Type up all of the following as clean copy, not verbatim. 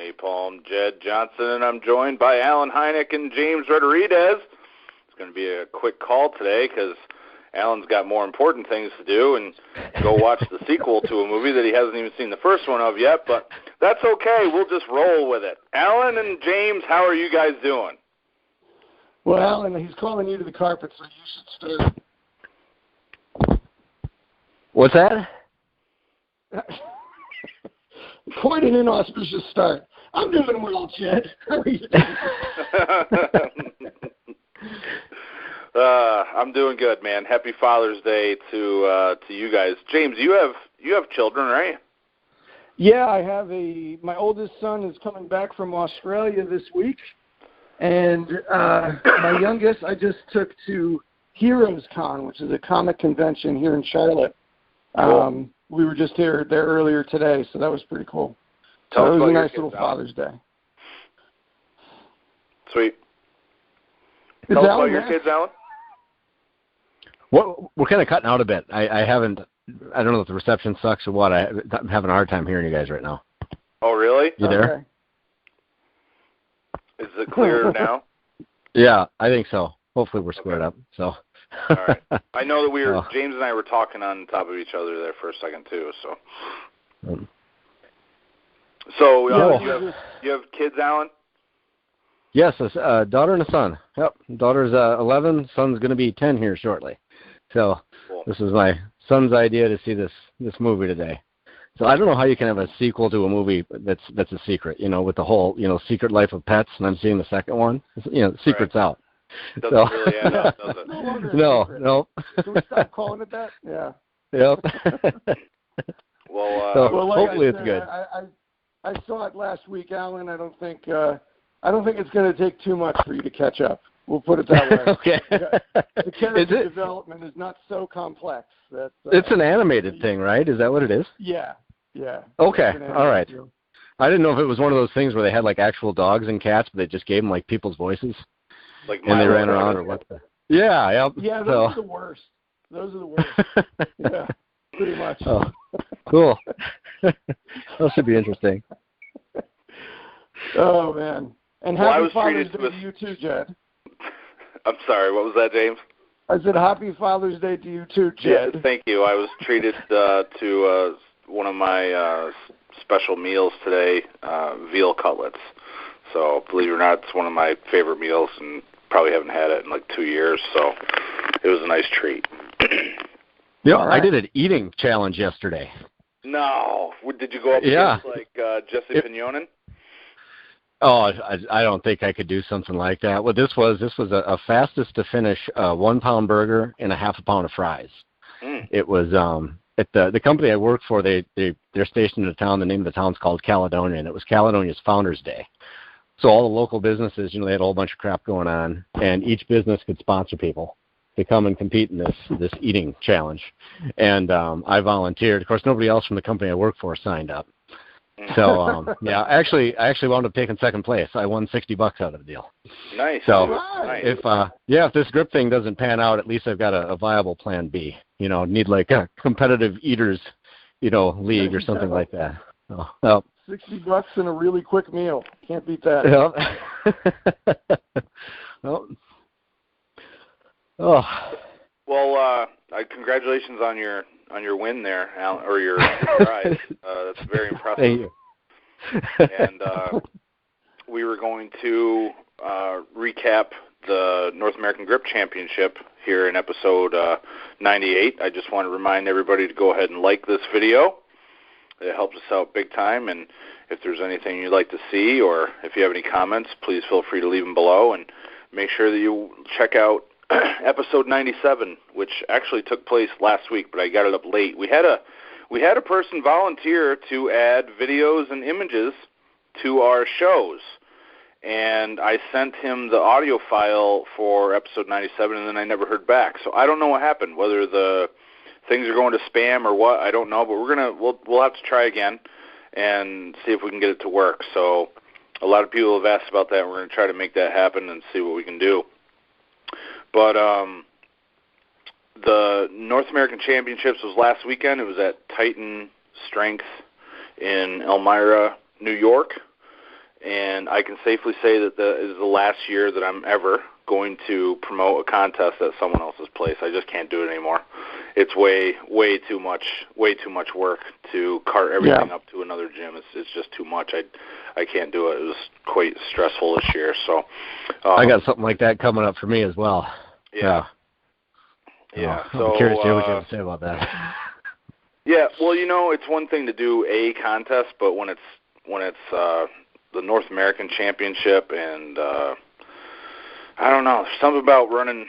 Napalm, Jedd Johnson, and I'm joined by Alan Hynek and James Rodriguez. It's going to be a quick call today because Alan's got more important things to do and go watch the sequel to a movie that he hasn't even seen the first one of yet, but that's okay. We'll just roll with it. Alan and James, how are you guys doing? Well, Alan, he's calling you to the carpet, so you should start. What's that? Quite an inauspicious start. I'm doing well, Jedd. How are you doing? I'm doing good, man. Happy Father's Day to you guys. James, you have children, right? Yeah, I have my oldest son is coming back from Australia this week, and my youngest I just took to Heroes Con, which is a comic convention here in Charlotte. Cool. We were just there earlier today, so that was pretty cool. Tell us it was about a your nice kids, little Alan. Father's Day. Sweet. Tell us about your kids, Alan. We're kind of cutting out a bit. I don't know if the reception sucks or what. I'm having a hard time hearing you guys right now. Oh, really? You there? Okay. Is it clear now? Yeah, I think so. Hopefully we're squared up. So. All right. I know that James and I were talking on top of each other there for a second too. So you have kids, Alan? Yes, a daughter and a son. Yep, daughter's 11, son's going to be 10 here shortly. So cool. This is my son's idea to see this movie today. So I don't know how you can have a sequel to a movie that's a secret, with the whole, Secret Life of Pets, and I'm seeing the second one. The secret's out. Doesn't really add up, does it? No. Can we stop calling it that? Yeah. Yep. Well, like hopefully said, it's good. I saw it last week, Alan. I don't think it's going to take too much for you to catch up. We'll put it that way. Okay. The character development is not so complex. It's an animated thing, right? Is that what it is? Yeah. Okay. All right. I didn't know if it was one of those things where they had like actual dogs and cats, but they just gave them like people's voices. Like and they ran around or what? Yeah. Yep. Yeah, those are the worst. Yeah, pretty much. Oh, cool. That should be interesting. Oh, man. And happy Father's Day to you too, Jedd. I'm sorry, what was that, James? I said happy Father's Day to you too, Jedd. Yeah, thank you. I was treated to one of my special meals today, veal cutlets. So, believe it or not, it's one of my favorite meals, and probably haven't had it in like 2 years, so it was a nice treat. Yeah, right. I did an eating challenge yesterday. No. Did you go up against like Jesse Pignonin? Oh, I don't think I could do something like that. Well, this was a fastest to finish 1 pound burger and a half a pound of fries. It was at the company I work for. They're stationed in a town. The name of the town's called Caledonia, and it was Caledonia's Founders Day. So all the local businesses, they had a whole bunch of crap going on, and each business could sponsor people to come and compete in this eating challenge. And I volunteered. Of course, nobody else from the company I work for signed up. So I actually wound up taking second place. I won $60 out of the deal. Nice. So nice. if this grip thing doesn't pan out, at least I've got a viable plan B. Need like a competitive eaters, league or something like that. So, $60 and a really quick meal. Can't beat that. Yeah. Oh. Well, congratulations on your win there, Alan, or your prize. That's very impressive. Thank you. And we were going to recap the North American Grip Championship here in episode 98. I just want to remind everybody to go ahead and like this video. It helps us out big time, and if there's anything you'd like to see or if you have any comments, please feel free to leave them below, and make sure that you check out episode 97, which actually took place last week, but I got it up late. We had a person volunteer to add videos and images to our shows, and I sent him the audio file for episode 97, and then I never heard back. So I don't know what happened, whether the things are going to spam or what, I don't know, but we'll have to try again and see if we can get it to work. So a lot of people have asked about that. We're going to try to make that happen and see what we can do. But the North American Championships was last weekend. It was at Titan Strength in Elmira, New York. and I can safely say that that is the last year that I'm ever going to promote a contest at someone else's place. I just can't do it anymore. It's way too much work to cart everything up to another gym. It's just too much. I can't do it. It was quite stressful this year. So I got something like that coming up for me as well. Yeah. So I'm curious to hear what you have to say about that. Yeah, well, it's one thing to do a contest, but when it's the North American Championship, and I don't know, there's something about running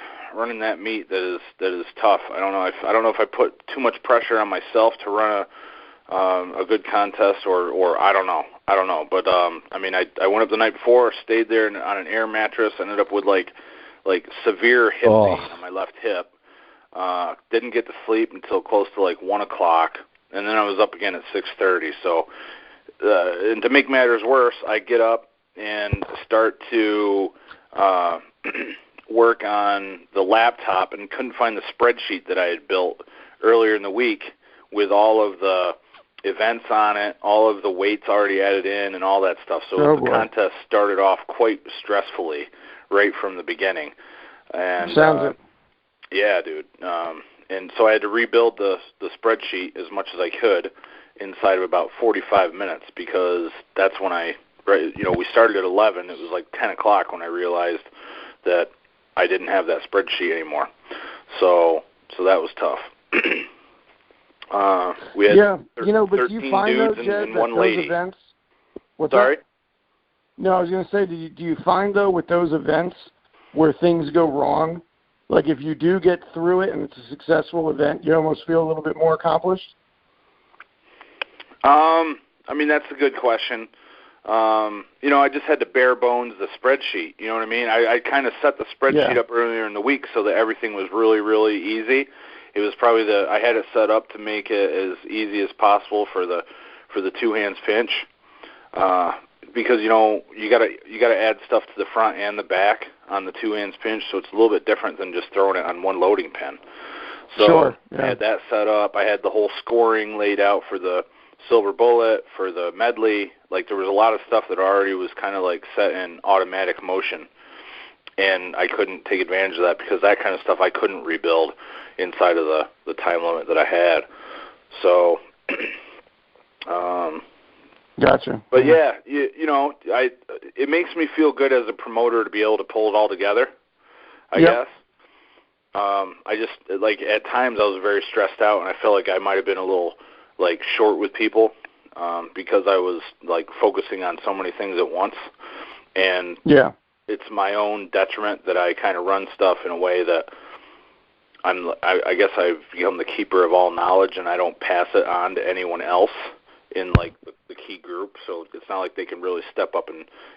that meet that is tough. I don't know if I put too much pressure on myself to run a good contest, or I don't know. But I mean, I went up the night before, stayed there on an air mattress, ended up with like severe hip pain on my left hip. Didn't get to sleep until close to like 1 o'clock, and then I was up again at 6:30. So, and to make matters worse, I get up and start to work on the laptop and couldn't find the spreadsheet that I had built earlier in the week with all of the events on it, all of the weights already added in, and all that stuff. So the contest started off quite stressfully right from the beginning. And sounds it. Yeah, dude. And so I had to rebuild the spreadsheet as much as I could inside of about 45 minutes, because that's when we started at 11. It was like 10 o'clock when I realized that I didn't have that spreadsheet anymore. So that was tough. We had but do you find dudes though, Jedd, and that one those lady. events? Sorry? No, I was going to say, do you find though with those events where things go wrong, like if you do get through it and it's a successful event, you almost feel a little bit more accomplished? I mean, that's a good question. I just had to bare bones the spreadsheet. You know what I mean? I kind of set the spreadsheet up earlier in the week so that everything was really, really easy. It was probably I had it set up to make it as easy as possible for the two hands pinch, because you gotta add stuff to the front and the back on the two hands pinch, so it's a little bit different than just throwing it on one loading pin. So I had that set up. I had the whole scoring laid out for the silver bullet, for the medley. Like, there was a lot of stuff that already was kind of like set in automatic motion, and I couldn't take advantage of that because that kind of stuff I couldn't rebuild inside of the time limit that I had. So gotcha. But yeah, it makes me feel good as a promoter to be able to pull it all together, I guess. I just, like, at times I was very stressed out, and I felt like I might have been a little, like, short with people because I was, like, focusing on so many things at once. And it's my own detriment that I kind of run stuff in a way that I guess I've become the keeper of all knowledge, and I don't pass it on to anyone else in, like, the key group. So it's not like they can really step up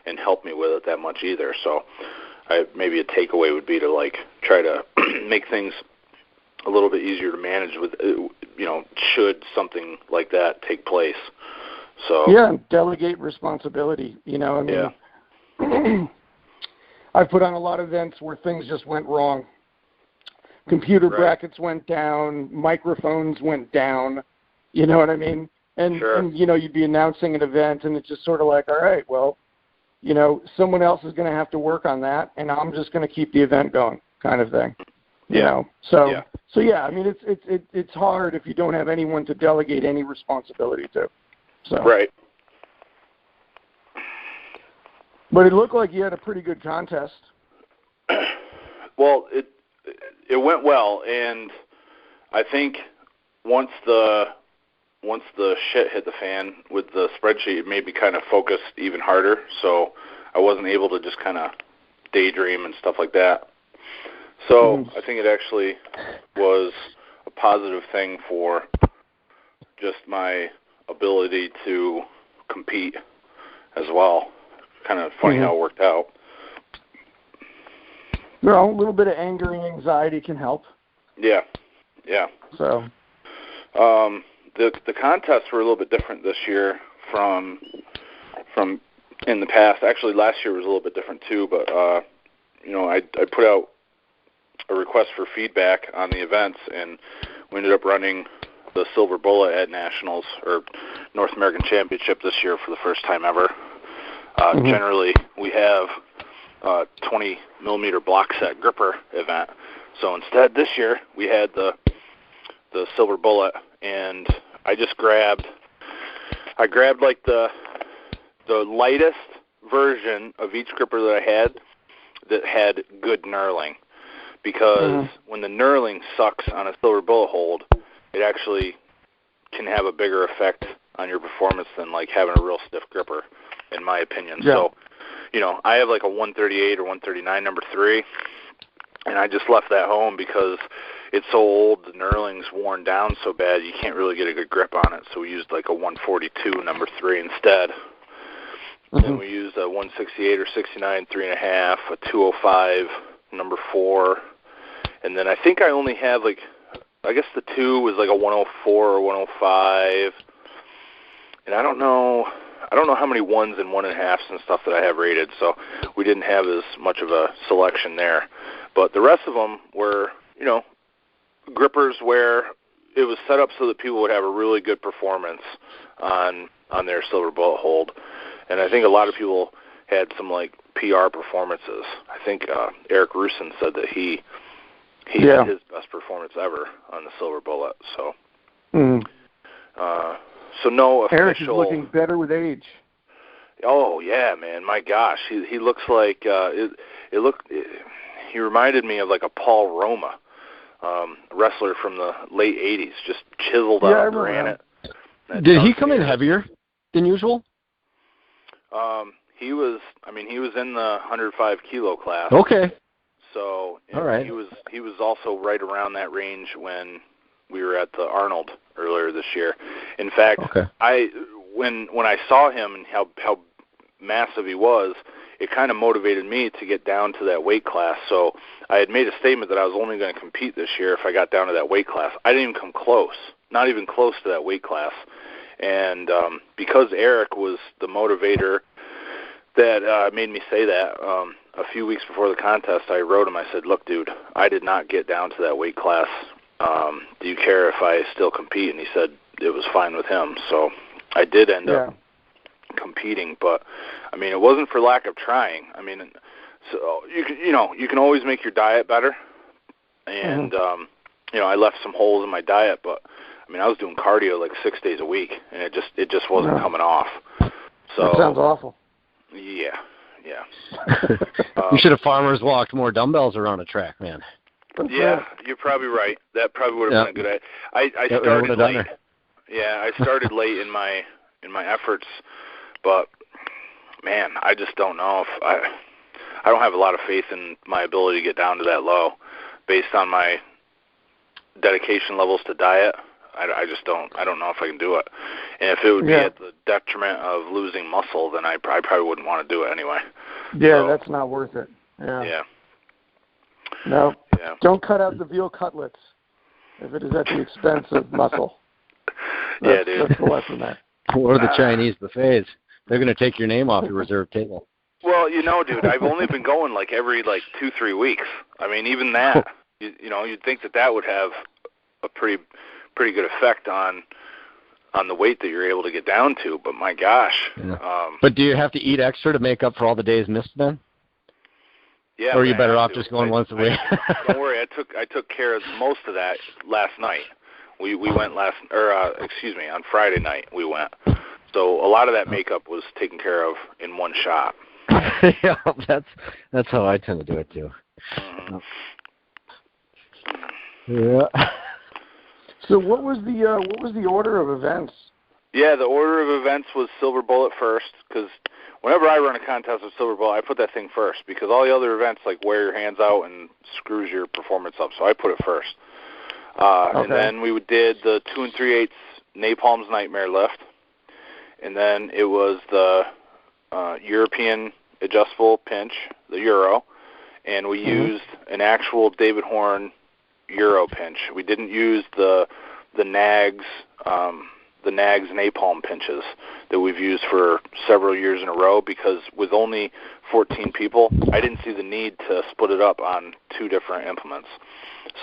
and help me with it that much either. So maybe a takeaway would be to, like, try to make things a little bit easier to manage with, should something like that take place. So delegate responsibility. I've put on a lot of events where things just went wrong. Computer brackets went down, microphones went down. You know what I mean? And you'd be announcing an event, and it's just sort of like, all right, well, someone else is going to have to work on that, and I'm just going to keep the event going, kind of thing. So I mean, it's hard if you don't have anyone to delegate any responsibility to. So But it looked like you had a pretty good contest. Well, it went well, and I think once the shit hit the fan with the spreadsheet, it made me kind of focus even harder. So I wasn't able to just kind of daydream and stuff like that. So I think it actually was a positive thing for just my ability to compete as well. Kind of funny how it worked out. Well, a little bit of anger and anxiety can help. Yeah. So the contests were a little bit different this year from in the past. Actually, last year was a little bit different too. But I put out a request for feedback on the events, and we ended up running the Silver Bullet at Nationals or North American Championship this year for the first time ever. Generally, we have 20 millimeter block set gripper event. So instead, this year we had the Silver Bullet, and I grabbed like the lightest version of each gripper that I had that had good knurling, because when the knurling sucks on a Silver Bullet hold, it actually can have a bigger effect on your performance than like having a real stiff gripper, in my opinion. Yeah. So, I have like a 138 or 139 number 3, and I just left that home because it's so old, the knurling's worn down so bad, you can't really get a good grip on it. So we used like a 142 number 3 instead. Then we used a 168 or 69 3.5, a 205 number 4, and then I think I only have I guess the 2 was like a 104 or 105, and I don't know how many 1s and 1.5s and stuff that I have rated, so we didn't have as much of a selection there. But the rest of them were, grippers where it was set up so that people would have a really good performance on their Silver Bullet hold. And I think a lot of people had some like PR performances. I think Eric Rusin said that he had his best performance ever on the Silver Bullet. So, so no official. Eric is looking better with age. Oh yeah, man! My gosh, he looks like he reminded me of like a Paul Roma, wrestler from the late '80s, just chiseled out of granite. Did he come in heavier than usual? He was in the 105 kilo class. Okay. So all right. He was also right around that range when we were at the Arnold earlier this year. In fact, when I saw him and how massive he was, it kind of motivated me to get down to that weight class. So I had made a statement that I was only going to compete this year if I got down to that weight class. I didn't even come close, not even close to that weight class. And because Eric was the motivator that made me say that, a few weeks before the contest, I wrote him. I said, "Look, dude, I did not get down to that weight class. Do you care if I still compete?" And he said it was fine with him. So I did end up competing, but I mean, it wasn't for lack of trying. I mean, so you can always make your diet better, and I left some holes in my diet, but I mean, I was doing cardio like 6 days a week, and it just wasn't coming off. So that sounds awful. Yeah. You should have farmers walked more dumbbells around a track, man. Yeah, you're probably right. That probably would have been a good idea. I started late. Yeah, I started late in my efforts, but man, I just don't know if I don't have a lot of faith in my ability to get down to that low based on my dedication levels to diet. I just don't know if I can do it. And if it would be at the detriment of losing muscle, then I probably wouldn't want to do it anyway. Yeah, so, that's not worth it. Yeah. No. Yeah. Don't cut out the veal cutlets if it is at the expense of muscle. Yeah, dude. That's the lesson there. Or the Chinese buffets. They're going to take your name off your reserve table. Well, dude, I've only been going every 2-3 weeks. I mean, even that, you'd think that would have a pretty good effect on the weight that you're able to get down to, but my gosh. Yeah. But do you have to eat extra to make up for all the days missed then? Yeah. Or are you better off just going once a week? Don't worry, I took care of most of that last night. We went on Friday night we went. So a lot of that makeup was taken care of in one shot. Yeah, that's how I tend to do it too. Mm-hmm. Yeah. So what was the order of events? Yeah, the order of events was Silver Bullet first, because whenever I run a contest with Silver Bullet, I put that thing first, because all the other events wear your hands out and screws your performance up, so I put it first. And then we did the 2 3/8 Napalm's Nightmare lift, and then it was the European adjustable pinch, the Euro, and we used an actual David Horn Euro pinch. We didn't use the Nags Napalm pinches that we've used for several years in a row, because with only 14 people, I didn't see the need to split it up on 2 different implements.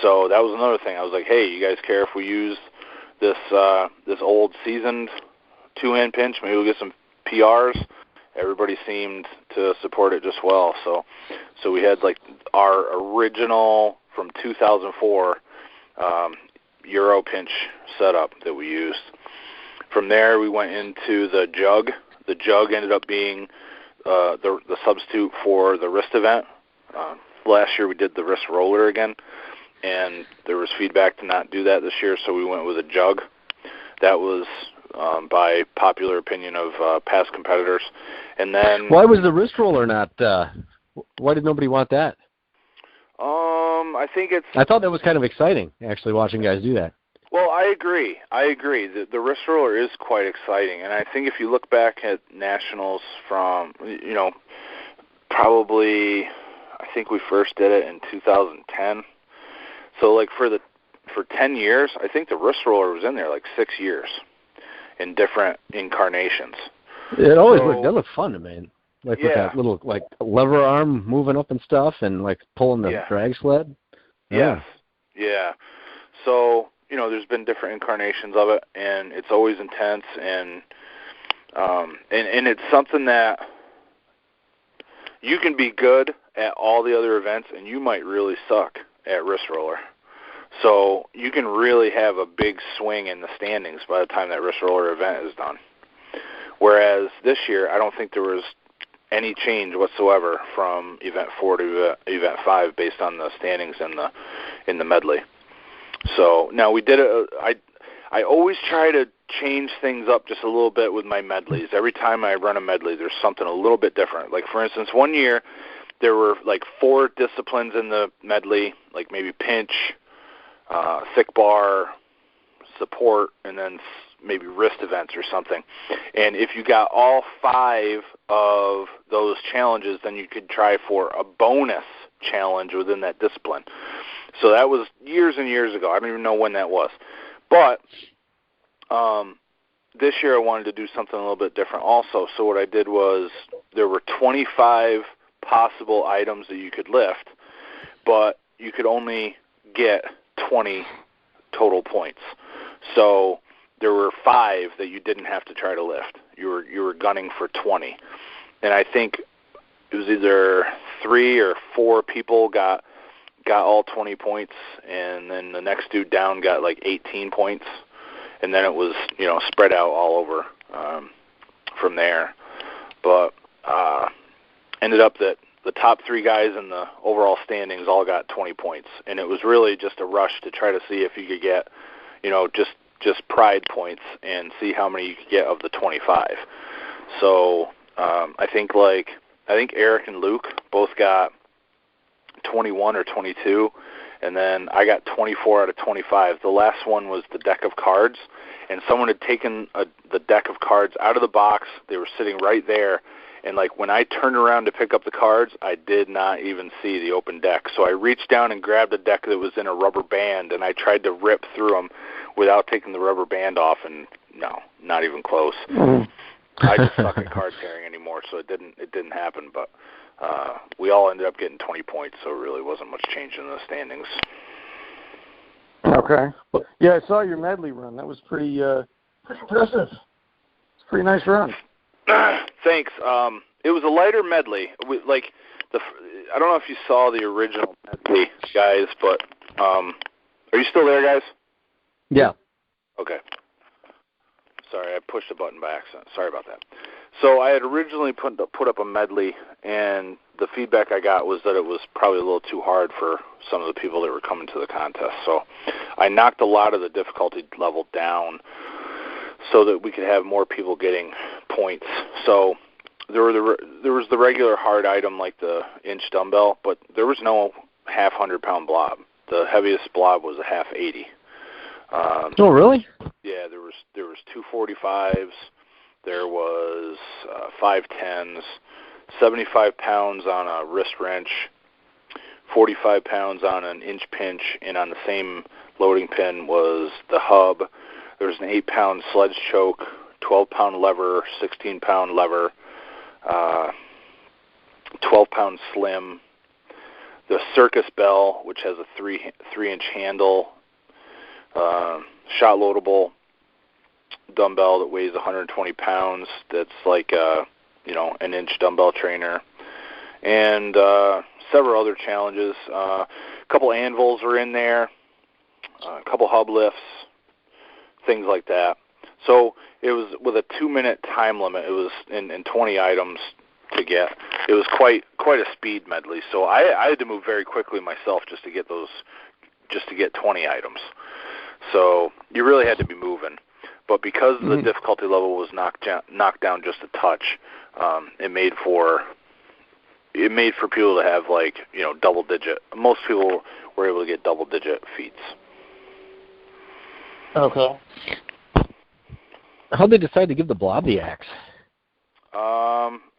So that was another thing. I was like, hey, you guys care if we use this old seasoned 2-hand pinch? Maybe we'll get some PRs. everybody seemed to support it just well. So we had like our original from 2004 Euro pinch setup that we used. From there, we went into the jug. The jug ended up being the substitute for the wrist event. Last year we did the wrist roller again, and there was feedback to not do that this year, so we went with a jug. That was by popular opinion of past competitors. And then why was the wrist roller not? Why did nobody want that? I think it's. I thought that was kind of exciting, actually, watching guys do that. Well, I agree. The wrist roller is quite exciting, and I think if you look back at nationals from, probably, I think we first did it in 2010. So, like for 10 years, I think the wrist roller was in there like 6 years in different incarnations. It always looked fun to me. Like with that little like lever arm moving up and stuff, and like pulling the drag sled. Yes. Yeah. So, there's been different incarnations of it, and it's always intense, and it's something that you can be good at all the other events, and you might really suck at wrist roller. So you can really have a big swing in the standings by the time that wrist roller event is done. Whereas this year, I don't think there was any change whatsoever from Event 4 to Event 5 based on the standings in the medley. So now we did it. I always try to change things up just a little bit with my medleys. Every time I run a medley, there's something a little bit different. Like for instance, one year there were like 4 disciplines in the medley, like maybe pinch, thick bar, support, and then maybe wrist events or something. And if you got all 5 of those challenges, then you could try for a bonus challenge within that discipline. So that was years and years ago. I don't even know when that was. But this year I wanted to do something a little bit different also. So what I did was there were 25 possible items that you could lift, but you could only get 20 total points. So there were 5 that you didn't have to try to lift. You were gunning for 20. And I think it was either 3 or 4 people got all 20 points, and then the next dude down got like 18 points, and then it was spread out all over from there. But ended up that the top 3 guys in the overall standings all got 20 points, and it was really just a rush to try to see if you could get just pride points and see how many you could get of the 25. So I think Eric and Luke both got 21 or 22, and then I got 24 out of 25. The last one was the deck of cards, and someone had taken the deck of cards out of the box. They were sitting right there, and like when I turned around to pick up the cards, I did not even see the open deck. So I reached down and grabbed a deck that was in a rubber band, and I tried to rip through them without taking the rubber band off, and no, not even close. I just suck at card carrying anymore, so it didn't happen. But we all ended up getting 20 points, so it really wasn't much change in the standings. Okay. Yeah, I saw your medley run. That was pretty impressive. It's a pretty nice run. Thanks. It was a lighter medley. I don't know if you saw the original medley, guys, but are you still there, guys? Yeah. Okay. Sorry, I pushed the button by accident. Sorry about that. So I had originally put up a medley, and the feedback I got was that it was probably a little too hard for some of the people that were coming to the contest. So I knocked a lot of the difficulty level down so that we could have more people getting points. So there was the regular hard item like the inch dumbbell, but there was no half 100-pound blob. The heaviest blob was a half 80. Oh, really? Yeah, there was 245s, there was 510s, 75 pounds on a wrist wrench, 45 pounds on an inch pinch, and on the same loading pin was the hub. There was an 8-pound sledge choke, 12-pound lever, 16-pound lever, 12-pound slim, the circus bell, which has a 3-inch handle, shot loadable dumbbell that weighs 120 pounds. That's like an inch dumbbell trainer, and several other challenges. A couple anvils were in there, a couple hub lifts, things like that. So it was with a 2-minute time limit. It was in 20 items to get. It was quite a speed medley. So I had to move very quickly myself just to get 20 items. So you really had to be moving. But because the difficulty level was knocked down just a touch, it made for people to have double digit. Most people were able to get double digit feats. Okay. How'd they decide to give the Blob the axe?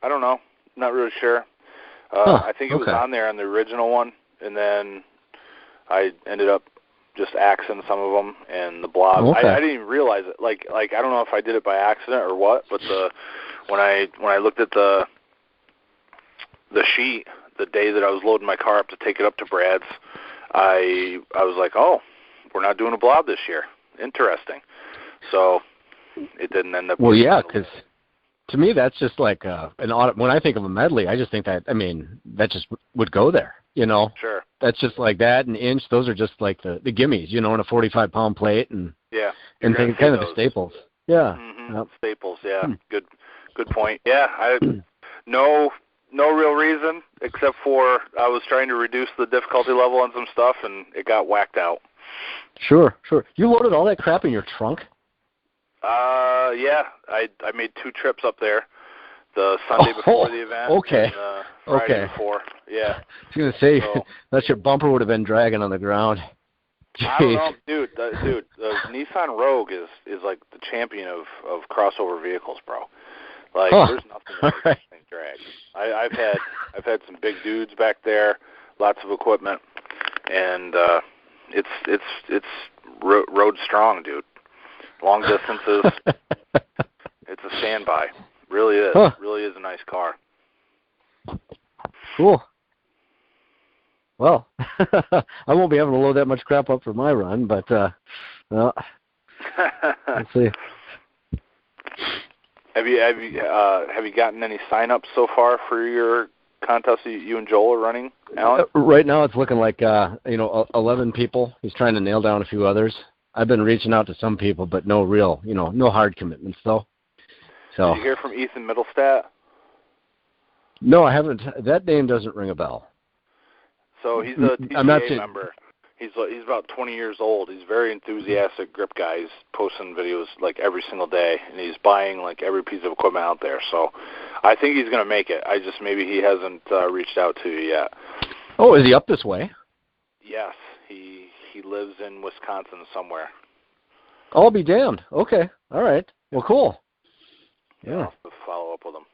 I don't know. Not really sure. I think it was on there on the original one, and then I ended up just axing some of them, and the Blob. Okay. I didn't even realize it. Like I don't know if I did it by accident or what, but when I looked at the sheet the day that I was loading my car up to take it up to Brad's, I was like, oh, we're not doing a Blob this year. Interesting. So it didn't end up. Well, yeah, because to me that's just like an audit. When I think of a medley, I just think that that just would go there. Sure. That's just like that, an inch. Those are just like the gimmies, in a 45-pound plate and things, kind of the staples. Yeah. Mm-hmm. Yep. Staples. Yeah. Good point. Yeah. No real reason except for I was trying to reduce the difficulty level on some stuff and it got whacked out. Sure. You loaded all that crap in your trunk? Yeah. I made 2 trips up there. The Sunday before the event. Okay. And Friday before. Yeah. I was going to say, that your bumper would have been dragging on the ground. Jeez. I don't know, dude. The Nissan Rogue is like the champion of crossover vehicles, bro. Like, there's nothing that this thing drags. I've had some big dudes back there, lots of equipment, and it's road strong, dude. Long distances. It's a standby. Really is. Really is a nice car. Cool. Well, I won't be able to load that much crap up for my run, but let's see. Have you gotten any sign-ups so far for your contest you and Joel are running, Alan? Right now, it's looking like 11 people. He's trying to nail down a few others. I've been reaching out to some people, but no real, no hard commitments though. So. Did you hear from Ethan Middlestat? No, I haven't. That name doesn't ring a bell. So he's a TCA member. He's about 20 years old. He's a very enthusiastic grip guy. He's posting videos like every single day, and he's buying like every piece of equipment out there. So I think he's going to make it. Maybe he hasn't reached out to you yet. Oh, is he up this way? Yes, he lives in Wisconsin somewhere. I'll be damned. Okay, all right. Well, cool. Yeah. I'll have to follow up with him.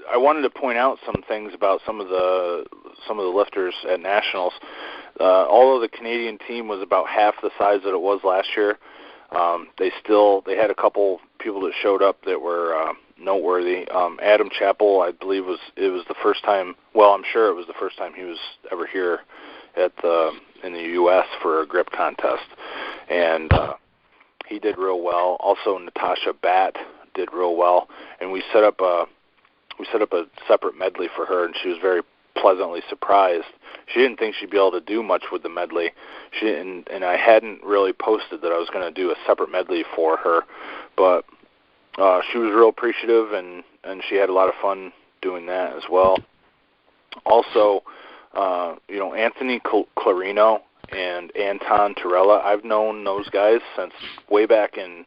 I wanted to point out some things about some of the lifters at Nationals. Although the Canadian team was about half the size that it was last year, they had a couple people that showed up that were noteworthy. Adam Chappell, I believe it was the first time. Well, I'm sure it was the first time he was ever here in the U.S. for a grip contest, and he did real well. Also, Natasha Batt did real well, and we set up a separate medley for her, and she was very pleasantly surprised. She didn't think she'd be able to do much with the medley. And I hadn't really posted that I was going to do a separate medley for her, but she was real appreciative, and she had a lot of fun doing that as well. Also, Anthony Clarino and Anton Torella, I've known those guys since way back in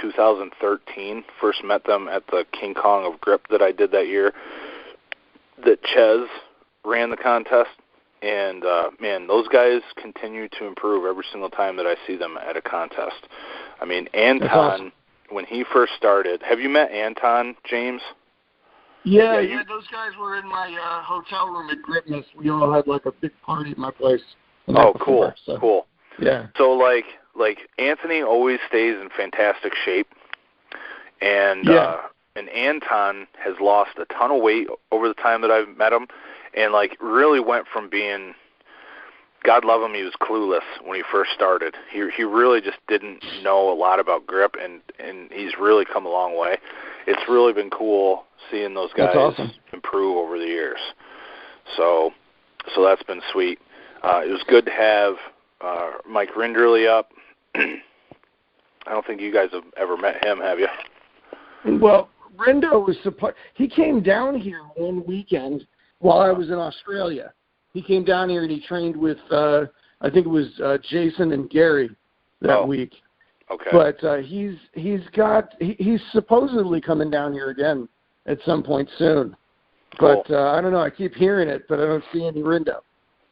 2013. First met them at the King Kong of Grip that I did that year that Ches ran the contest. And, man, those guys continue to improve every single time that I see them at a contest. I mean, Anton, awesome. When he first started, have you met Anton, James? Yeah, those guys were in my hotel room at Gripness. We all had, like, a big party at my place. Oh, cool, so. Cool. Yeah. So, like Anthony always stays in fantastic shape, and Anton has lost a ton of weight over the time that I've met him, and, like, really went from being God love him, he was clueless when he first started. He really just didn't know a lot about grip, and he's really come a long way. It's really been cool seeing those guys improve over the years. So that's been sweet. It was good to have Mike Rinderly up. I don't think you guys have ever met him, have you? Well, Rindo was he came down here one weekend while I was in Australia. He came down here and he trained with, I think it was Jason and Gary that week. Okay. But he's supposedly coming down here again at some point soon. Cool. But I don't know. I keep hearing it, but I don't see any Rindo.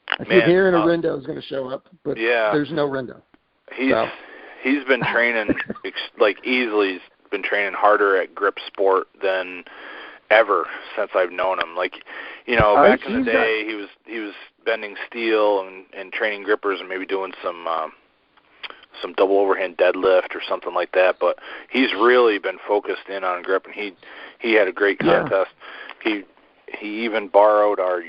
I keep hearing a Rindo is going to show up, but there's no Rindo. He's been training easily. He's been training harder at grip sport than ever since I've known him. Back in the day, he was bending steel and training grippers and maybe doing some double overhand deadlift or something like that. But he's really been focused in on grip, and he had a great contest. He even borrowed our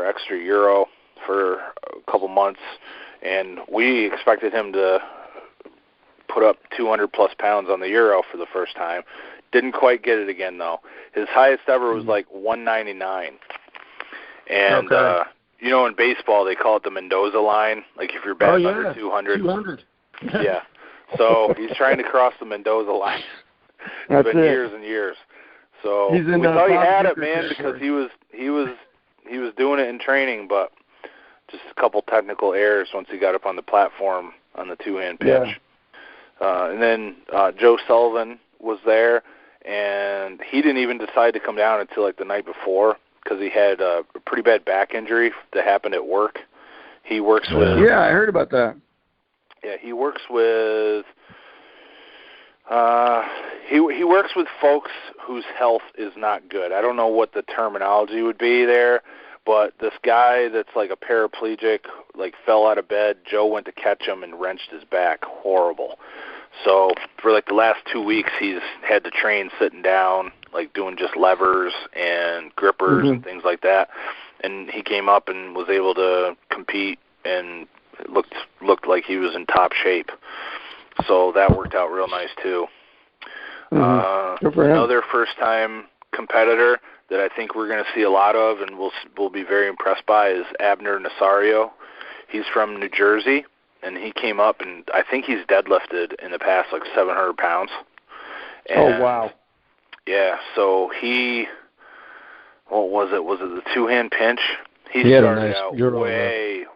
extra Euro for a couple months, and we expected him to put up 200 plus pounds on the Euro for the first time. Didn't quite get it again, though. His highest ever was 199. And, in baseball, they call it the Mendoza line. Like if you're batting under 200. 200. Yeah. So he's trying to cross the Mendoza line. It's been years and years. So we thought he had it, man, because he was doing it in training, but just a couple technical errors once he got up on the platform on the two-hand pitch. And then Joe Sullivan was there, and he didn't even decide to come down until the night before because he had a pretty bad back injury that happened at work. He works with... Yeah, I heard about that. Yeah, he works with... He works with folks whose health is not good. I don't know what the terminology would be there, but this guy that's a paraplegic, fell out of bed. Joe went to catch him and wrenched his back. Horrible. So for the last 2 weeks, he's had to train sitting down, doing just levers and grippers and things like that. And he came up and was able to compete, and it looked like he was in top shape. So that worked out real nice too. Another first-time competitor that I think we're going to see a lot of, and we'll be very impressed by, is Abner Nasario. He's from New Jersey, and he came up, and I think he's deadlifted in the past 700 pounds. And, wow. Yeah, so what was it? Was it the two-hand pinch? He started out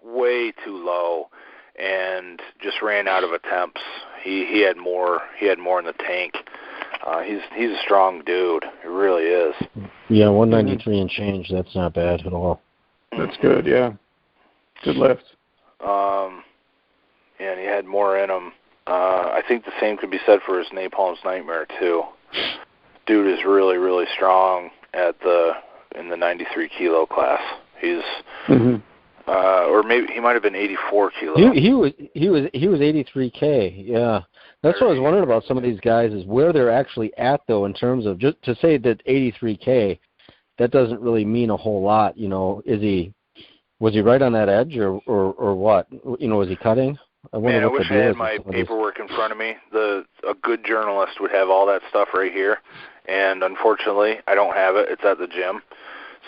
way too low and just ran out of attempts. He had more in the tank. He's a strong dude. He really is. Yeah, 193 and change. That's not bad at all. That's good. Yeah, good lift. And he had more in him. I think the same could be said for his Napalm's Nightmare too. Dude is really, really strong in the 93 kilo class. He's or maybe he might have been 84 kilo. He was 83K. Yeah, that's what I was wondering about some of these guys, is where they're actually at, though, in terms of, just to say that 83K, that doesn't really mean a whole lot. Was he right on that edge or what? Was he cutting? I wish I had my paperwork in front of me. A good journalist would have all that stuff right here, and unfortunately, I don't have it. It's at the gym.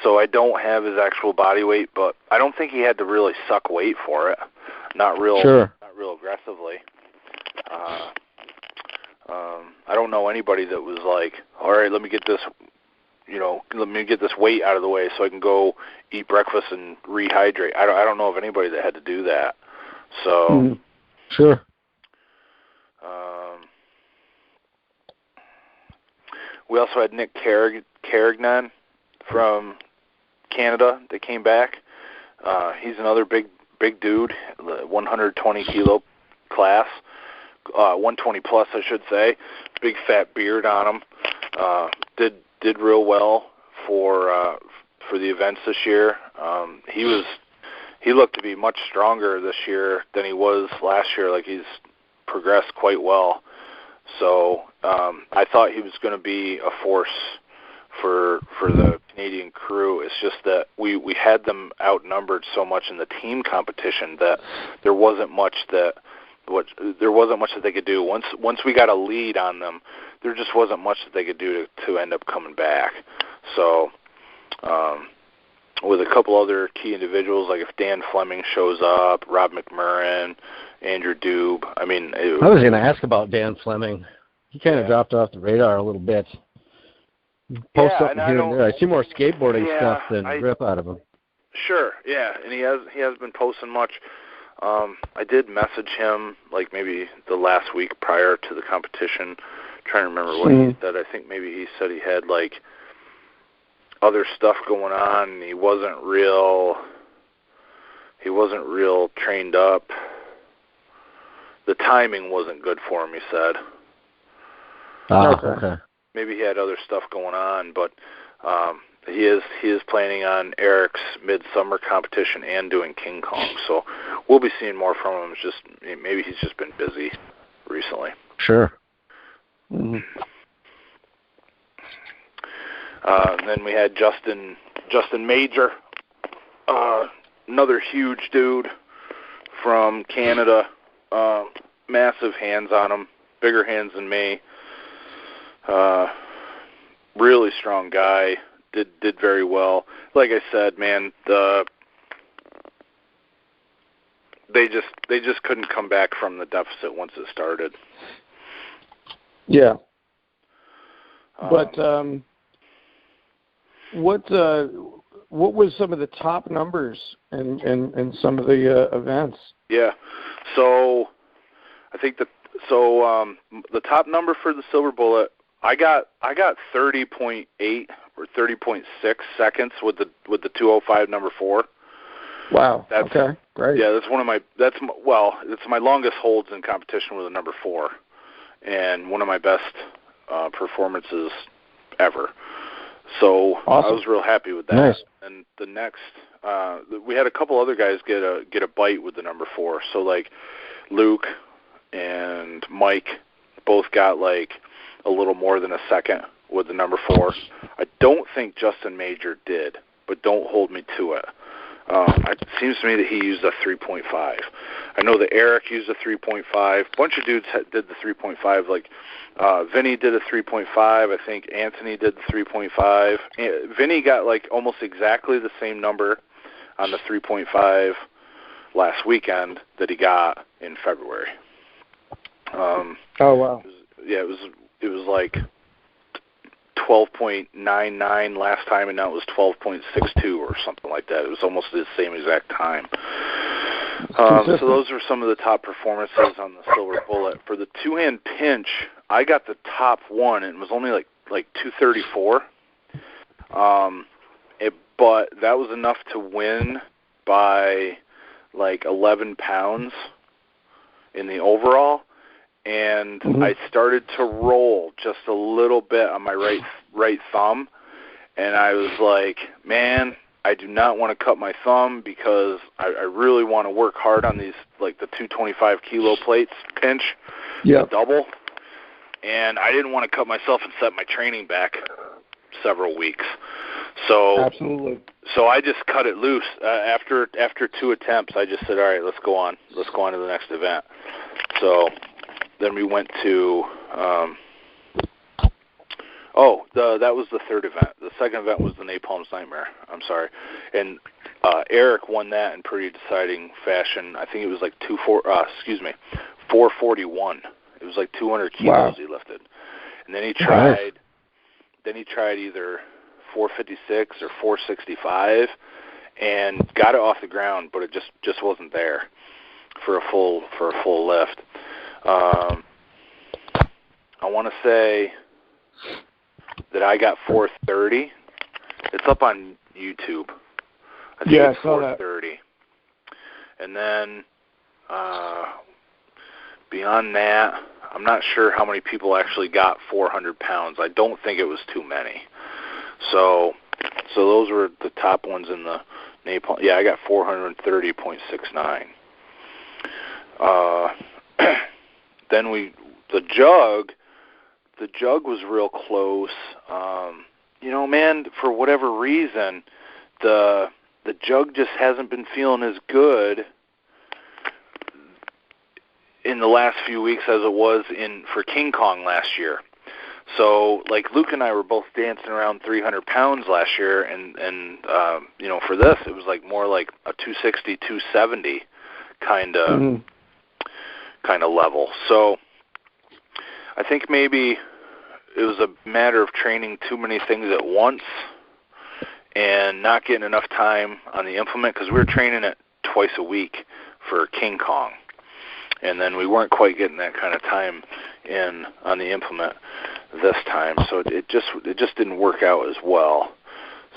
So I don't have his actual body weight, but I don't think he had to really suck weight for it. Not real aggressively. I don't know anybody that was like, all right, let me get this weight out of the way so I can go eat breakfast and rehydrate. I don't know of anybody that had to do that. So sure. We also had Nick Carignan from Canada that came back. He's another big dude, 120 kilo class, 120 plus, I should say. Big fat beard on him. Did real well for the events this year. He looked to be much stronger this year than he was last year. He's progressed quite well. So I thought he was going to be a force for the Canadian crew. It's just that we had them outnumbered so much in the team competition that there wasn't much that they could do. Once we got a lead on them, there just wasn't much that they could do to end up coming back. So with a couple other key individuals, like if Dan Fleming shows up, Rob McMurrin, Andrew Dube. I mean, I was going to ask about Dan Fleming. He kind of dropped off the radar a little bit. Post up here and there. I see more skateboarding stuff than grip out of him. Sure, yeah, and he has been posting much. I did message him like maybe the last week prior to the competition, trying to remember what he said. I think maybe he said he had like other stuff going on and he wasn't real trained up. The timing wasn't good for him, he said. Okay. Maybe he had other stuff going on, but he is planning on Eric's midsummer competition and doing King Kong. So we'll be seeing more from him. It's just maybe he's just been busy recently. Sure. Mm-hmm. Then we had Justin Major, another huge dude from Canada. Massive hands on him, bigger hands than me. Really strong guy. Did very well. Like I said, man, they just couldn't come back from the deficit once it started. Yeah. But what was some of the top numbers in some of the events? Yeah. So I think the top number for the Silver Bullet, I got 30.8 or 30.6 seconds with the 205 number 4. Wow. Okay. Great. Yeah, it's my longest holds in competition with a number 4, and one of my best performances ever. So awesome. I was real happy with that. Nice. And the next, we had a couple other guys get a bite with the number 4. So like Luke and Mike both got like a little more than a second with the number 4. I don't think Justin Major did, but don't hold me to it. It seems to me that he used a 3.5. I know that Eric used a 3.5. A bunch of dudes did the 3.5. Like Vinny did a 3.5. I think Anthony did the 3.5. Vinny got like almost exactly the same number on the 3.5 last weekend that he got in February. Oh wow! It was like 12.99 last time, and now it was 12.62 or something like that. It was almost the same exact time. So those were some of the top performances on the Silver Bullet. For the two-hand pinch, I got the top one, and it was only like 234. But that was enough to win by like 11 pounds in the overall. And I started to roll just a little bit on my right thumb, and I was like, man, I do not want to cut my thumb because I really want to work hard on these, like the 225 kilo plates pinch, double, and I didn't want to cut myself and set my training back several weeks. So absolutely. So I just cut it loose after 2 attempts. I just said, all right, let's go on to the next event. So then we went to, that was the third event. The second event was the Napalm's Nightmare. I'm sorry. And Eric won that in pretty deciding fashion. I think it was like 441. It was like 200 kilos he lifted. And then he tried, either 456 or 465 and got it off the ground, but it just wasn't there for a full lift. I want to say that I got 430. It's up on YouTube. I think it's 430. And then beyond that, I'm not sure how many people actually got 400 pounds. I don't think it was too many. So those were the top ones in the Napalm. Yeah, I got 430.69. Then the jug was real close. man, for whatever reason, the jug just hasn't been feeling as good in the last few weeks as it was for King Kong last year. So, like, Luke and I were both dancing around 300 pounds last year, and for this, it was like more like a 260, 270 kind of level. So, I think maybe it was a matter of training too many things at once and not getting enough time on the implement, because we were training it twice a week for King Kong, and then we weren't quite getting that kind of time in on the implement this time, so it just didn't work out as well.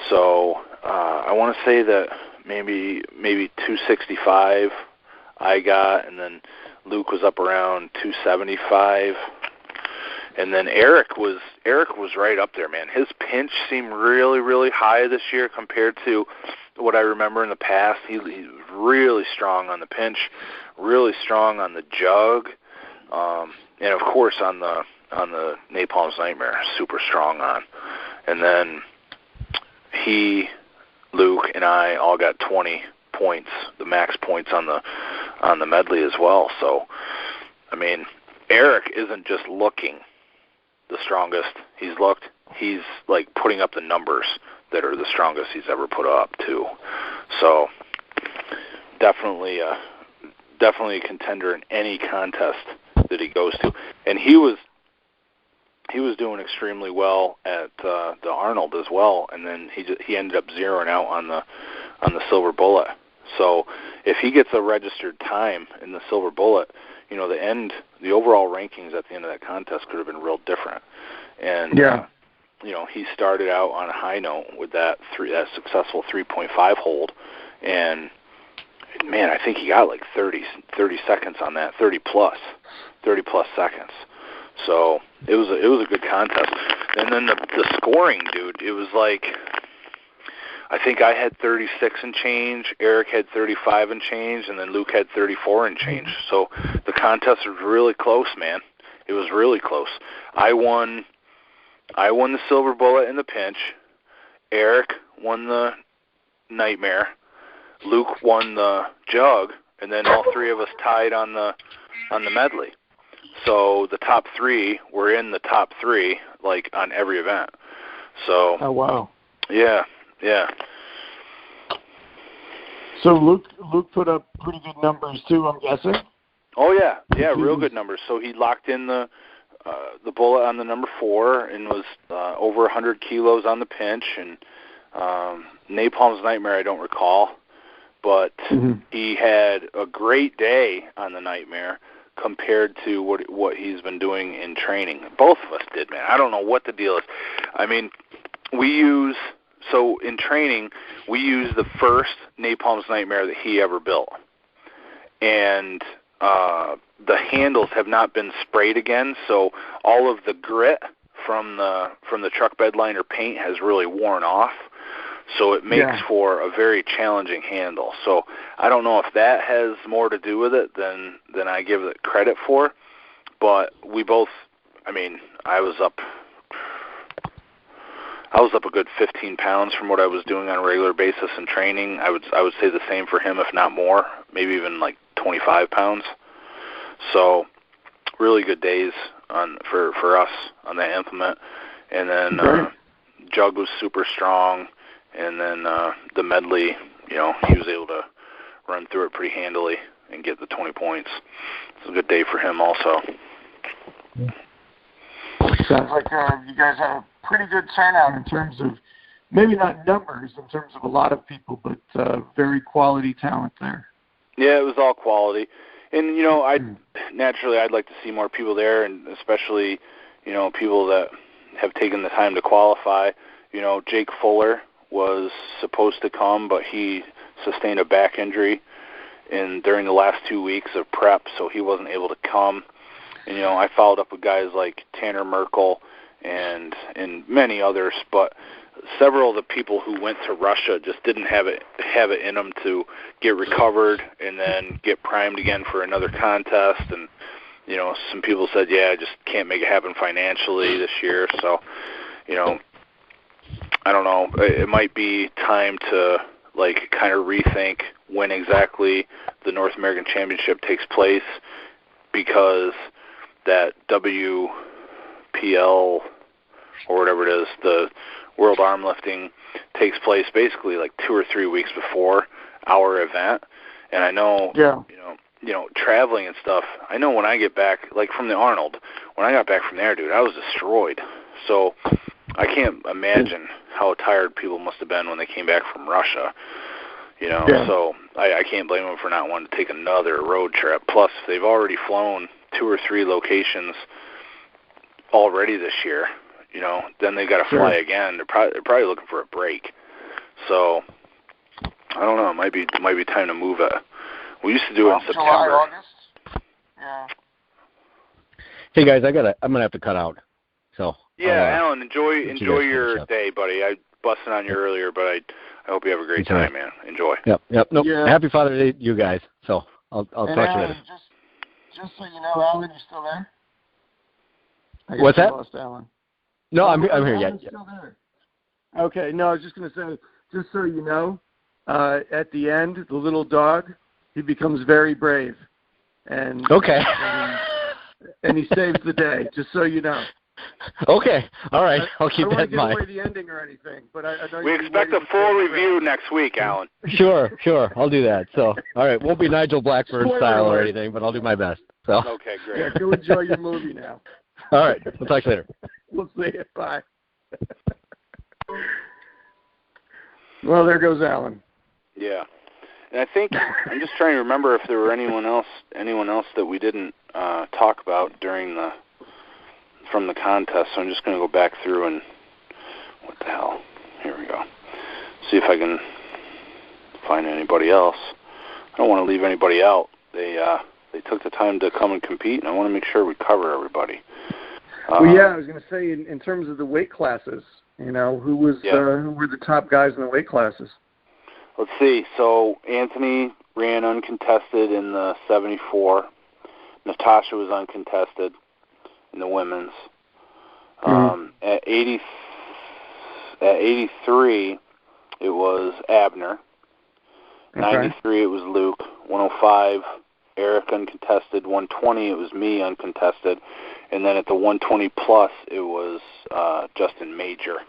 So I want to say that maybe 265 I got, and then Luke was up around 275. And then Eric was right up there, man. His pinch seemed really, really high this year compared to what I remember in the past. He's really strong on the pinch, really strong on the jug, and of course on the Napalm's Nightmare, super strong on. And then Luke, and I all got 20 points, the max points on the medley as well. So, I mean, Eric isn't just looking the strongest he's like putting up the numbers that are the strongest he's ever put up too. So definitely a contender in any contest that he goes to. And he was doing extremely well at the Arnold as well, and then he ended up zeroing out on the Silver Bullet. So if he gets a registered time in the Silver Bullet, the overall rankings at the end of that contest could have been real different. And he started out on a high note with that successful 3.5 hold, and man, I think he got like 30 seconds on that, 30 plus seconds. So it was a good contest. And then the scoring, dude, it was like, I think I had 36 and change, Eric had 35 and change, and then Luke had 34 and change. So the contest was really close, man. It was really close. I won the Silver Bullet in the pinch. Eric won the Nightmare. Luke won the jug, and then all three of us tied on the medley. So the top three were in the top three, like on every event. So. Oh wow. Yeah. So Luke put up pretty good numbers too, I'm guessing. Oh yeah, real good numbers. So he locked in the bullet on the number 4 and was over 100 kilos on the pinch. And Napalm's Nightmare, I don't recall, but he had a great day on the Nightmare compared to what he's been doing in training. Both of us did, man. I don't know what the deal is. I mean, so in training, we use the first Napalm's Nightmare that he ever built. And the handles have not been sprayed again, so all of the grit from the truck bed liner paint has really worn off. So it makes for a very challenging handle. So I don't know if that has more to do with it than I give it credit for. But we both, I mean, I was up a good 15 pounds from what I was doing on a regular basis in training. I would say the same for him, if not more, maybe even like 25 pounds. So really good days for us on that implement. And then jug was super strong. And then the medley, he was able to run through it pretty handily and get the 20 points. It's a good day for him also. Sounds like you guys have a pretty good turnout in terms of, maybe not numbers in terms of a lot of people, but very quality talent there. Yeah, it was all quality. And, I'd like to see more people there, and especially, people that have taken the time to qualify. Jake Fuller was supposed to come, but he sustained a back injury during the last 2 weeks of prep, so he wasn't able to come. And, I followed up with guys like Tanner Merkel and many others, but several of the people who went to Russia just didn't have it in them to get recovered and then get primed again for another contest. And, some people said, I just can't make it happen financially this year. So, I don't know, it might be time to like kind of rethink when exactly the North American Championship takes place, because that WPL or whatever it is, the World Arm Lifting, takes place basically like 2 or 3 weeks before our event. And I know, you know, traveling and stuff, I know when I get back, like from the Arnold, when I got back from there, dude, I was destroyed. So I can't imagine how tired people must have been when they came back from Russia, you know. So I can't blame them for not wanting to take another road trip. Plus, they've already flown 2 or 3 locations already this year, you know, then they got to fly again. They're probably looking for a break. So I don't know. It might be time to move it. We used to do it in September. July, August. Yeah. Hey guys, I'm gonna have to cut out. So Alan, enjoy your day, buddy. I busted on you earlier, but I hope you have a great time, man. Enjoy. Yep. Nope. Yeah. Happy Father's Day to you guys. So I'll talk to you later. Just so you know, Alan, you still there? What's that? Lost Alan. No, I'm here yet. Still there. Okay. No, I was just gonna say, just so you know, at the end, the little dog, he becomes very brave, and and he saves the day. Just so you know. Okay. All right. I'll keep that in mind. I don't want to give away the ending or anything, but I know we expect a full review next week, Alan. Sure. I'll do that. So, all right. Won't be Nigel Blackburn style or anything, but I'll do my best. So. Okay, great. Yeah, go enjoy your movie now. All right. We'll talk later. We'll see you. Bye. Well, there goes Alan. Yeah. And I think I'm just trying to remember if there were anyone else that we didn't talk about from the contest. So I'm just going to go back through and what the hell? Here we go. See if I can find anybody else. I don't want to leave anybody out. They took the time to come and compete, and I want to make sure we cover everybody. Well, I was going to say in terms of the weight classes, you know, who were the top guys in the weight classes? Let's see. So Anthony ran uncontested in the 74. Natasha was uncontested in the women's. At 83, it was Abner. 93, it was Luke. 105, Eric uncontested. 120, it was me uncontested. And then at the 120 plus, it was Justin Major.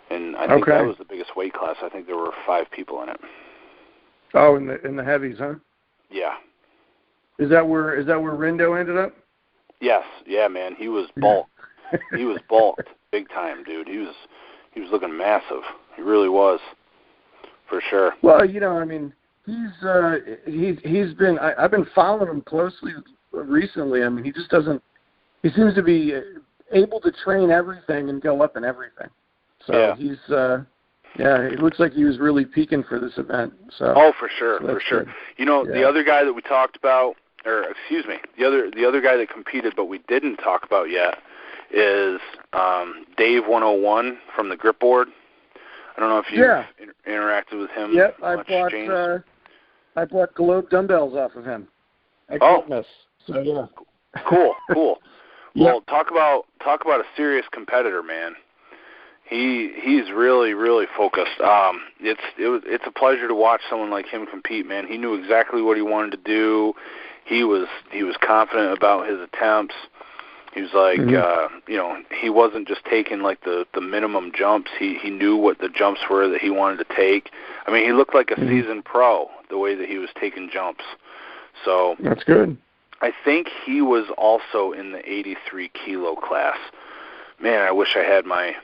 And I think that was the biggest weight class. I think there were 5 people in it. Oh, in the heavies, huh? Yeah. Is that where Rindo ended up? Yes. Yeah, man. He was bulked. He was bulked big time, dude. He was looking massive. He really was, for sure. Well, you know, I mean, he's been. I've been following him closely recently. I mean, he just doesn't. He seems to be able to train everything and go up in everything. So he's. It looks like he was really peaking for this event. So. Oh, for sure, for sure. Good. You know, the other guy that we talked about, or excuse me, the other guy that competed but we didn't talk about yet is Dave 101 from the Grip Board. I don't know if you've interacted with him. Yep, much, I bought Globe dumbbells off of him. So yeah. Cool. Well, talk about a serious competitor, man. He's really, really focused. It's a pleasure to watch someone like him compete, man. He knew exactly what he wanted to do. He was confident about his attempts. He was like, you know, he wasn't just taking like the minimum jumps. He knew what the jumps were that he wanted to take. I mean, he looked like a seasoned pro the way that he was taking jumps. So that's good. I think he was also in the 83 kilo class. Man, I wish I had my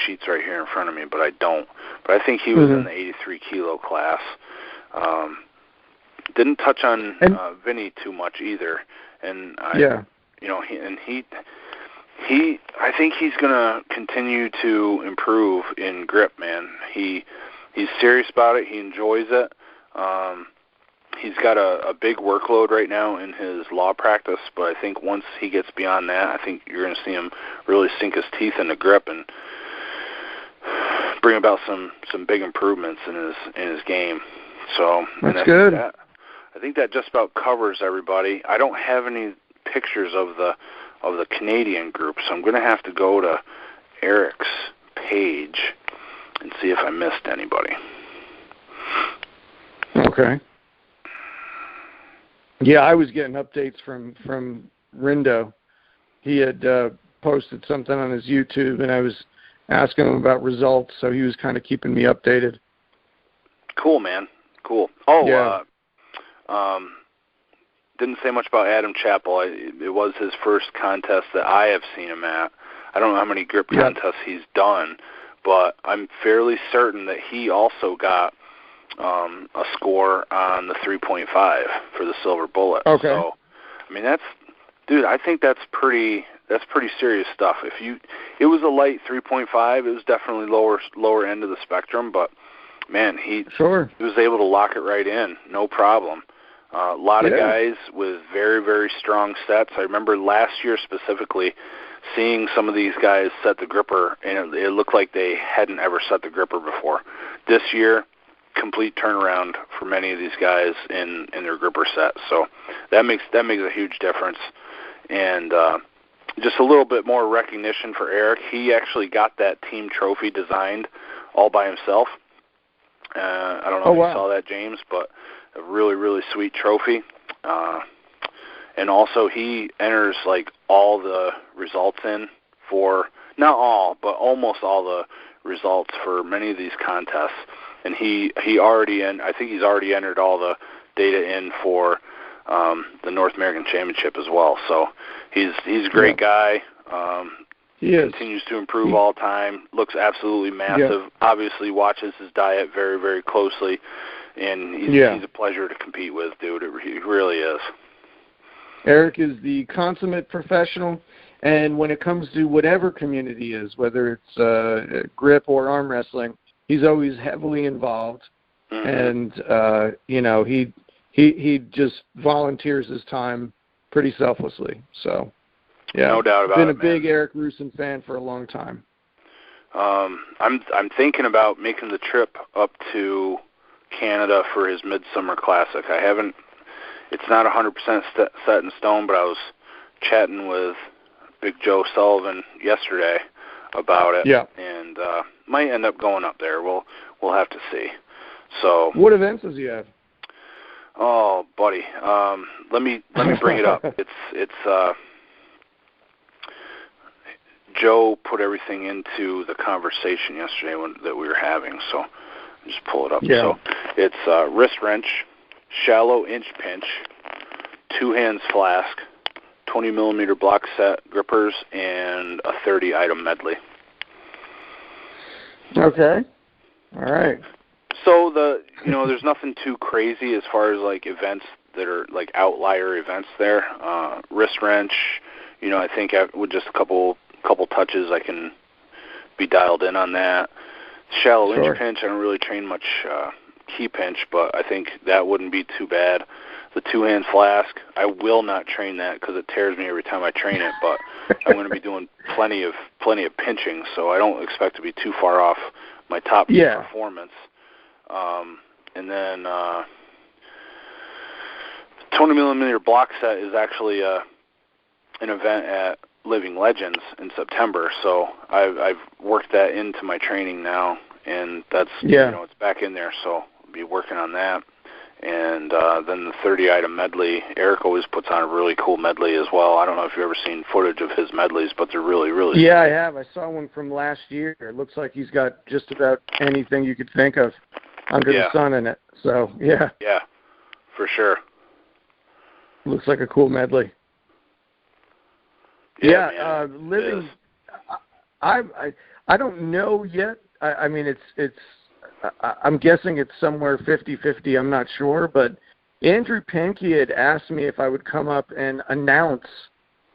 sheets right here in front of me, but I don't. But I think he was in the 83 kilo class. Didn't touch on Vinny too much either, and you know, he I think he's gonna continue to improve in grip, man. He's serious about it. He enjoys it. He's got a big workload right now in his law practice, but I think once he gets beyond that, I think you're going to see him really sink his teeth into grip and bring about some big improvements in his game. So that's good. I think that just about covers everybody. I don't have any pictures of the Canadian group, so I'm going to have to go to Eric's page and see if I missed anybody. Okay. Yeah, I was getting updates from Rindo. He had posted something on his YouTube, and I was asking him about results, so he was kind of keeping me updated. Cool, man. Cool. Oh, yeah. Didn't say much about Adam Chappell. It was his first contest that I have seen him at. I don't know how many grip contests he's done, but I'm fairly certain that he also got a score on the 3.5 for the Silver Bullet. Okay. So, I mean, I think that's pretty serious stuff. It was a light 3.5. It was definitely lower end of the spectrum, but man, he was able to lock it right in, no problem. A lot of guys with very, very strong sets. I remember last year specifically seeing some of these guys set the gripper, and it looked like they hadn't ever set the gripper before. This year, complete turnaround for many of these guys in their gripper set. So that makes a huge difference. And just a little bit more recognition for Eric. He actually got that team trophy designed all by himself. I don't know if you saw that, James, but a really, really sweet trophy. And also he enters like all the results in for, not all, but almost all the results for many of these contests. And he already, I think he's already entered all the data in for the North American Championship as well. So he's a great guy. He continues to improve all the time. Looks absolutely massive. Obviously watches his diet very, very closely. And he's a pleasure to compete with, dude. He really is. Eric is the consummate professional, and when it comes to whatever community is, whether it's grip or arm wrestling, he's always heavily involved. And he just volunteers his time pretty selflessly. So no doubt about it. Been a big Eric Rusin fan for a long time. I'm thinking about making the trip up to Canada for his Midsummer Classic. It's not 100% set in stone, but I was chatting with Big Joe Sullivan yesterday about it. Yeah. And might end up going up there. We'll have to see. So what events does he have? Oh, buddy. Let me bring it up. It's Joe put everything into the conversation yesterday that we were having, so just pull it up. Yeah. So it's wrist wrench, shallow inch pinch, 2 hands flask, 20 millimeter block set grippers, and a 30 item medley. Okay. All right. So there's nothing too crazy as far as like events that are like outlier events there. Wrist wrench, I think with just a couple touches I can be dialed in on that. Shallow inch pinch, I don't really train much key pinch, but I think that wouldn't be too bad. The 2 hand flask, I will not train that because it tears me every time I train it, but I'm going to be doing plenty of pinching, so I don't expect to be too far off my top performance. And then 20 millimeter block set is actually an event at Living Legends in September, so I've worked that into my training now, and that's it's back in there, so I'll be working on that. And then the 30 item medley, Eric always puts on a really cool medley as well. I don't know if you've ever seen footage of his medleys, but they're really, really sweet. I have. I saw one from last year. It looks like he's got just about anything you could think of under the sun in it. So yeah, for sure. Looks like a cool medley. Living. I don't know yet. I mean, it's. I'm guessing it's somewhere 50-50. I'm not sure, but Andrew Pankey had asked me if I would come up and announce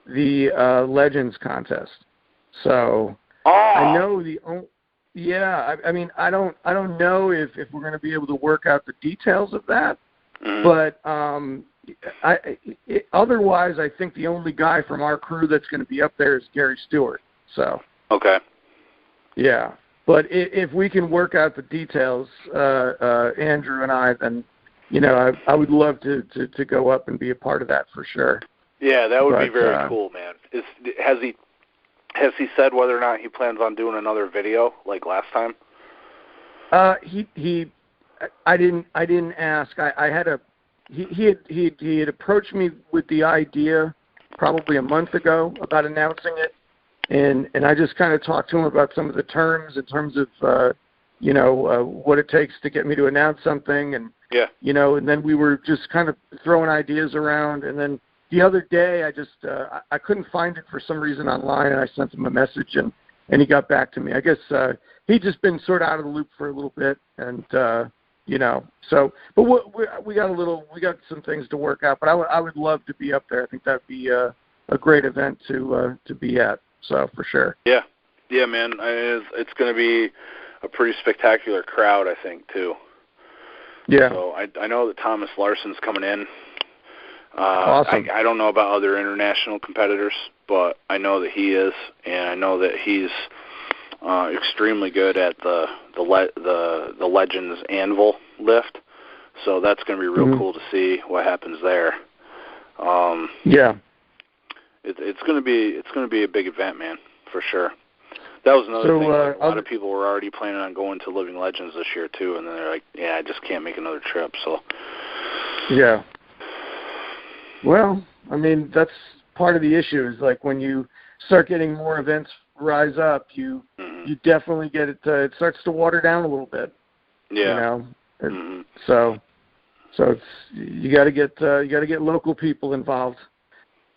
the Legends contest. So I know I mean, I don't know if we're going to be able to work out the details of that, but otherwise, I think the only guy from our crew that's going to be up there is Gary Stewart. So okay, yeah. But if we can work out the details, Andrew and I, then I would love to go up and be a part of that for sure. Yeah, that would be very cool, man. Has Has he said whether or not he plans on doing another video like last time? I didn't ask. He had approached me with the idea probably a month ago about announcing it, and I just kind of talked to him about some of the terms in terms of what it takes to get me to announce something, and and then we were just kind of throwing ideas around, and then the other day I couldn't find it for some reason online, and I sent him a message, and he got back to me. I guess he'd just been sort of out of the loop for a little bit, and so, but we got some things to work out. But I would love to be up there. I think that'd be a great event to be at. So for sure. Yeah, man. It's going to be a pretty spectacular crowd, I think, too. Yeah. So I know that Thomas Larson's coming in. Awesome. I don't know about other international competitors, but I know that he is, and I know that he's extremely good at the Legends Anvil lift. So that's going to be real cool to see what happens there. It's going to be a big event, man, for sure. That was another thing. Like, a lot of people were already planning on going to Living Legends this year too, and then they're like, "Yeah, I just can't make another trip." So. Yeah. Well, I mean, that's part of the issue. Is like when you start getting more events rise up, you definitely get it. It starts to water down a little bit. Yeah. So it's you got to get local people involved.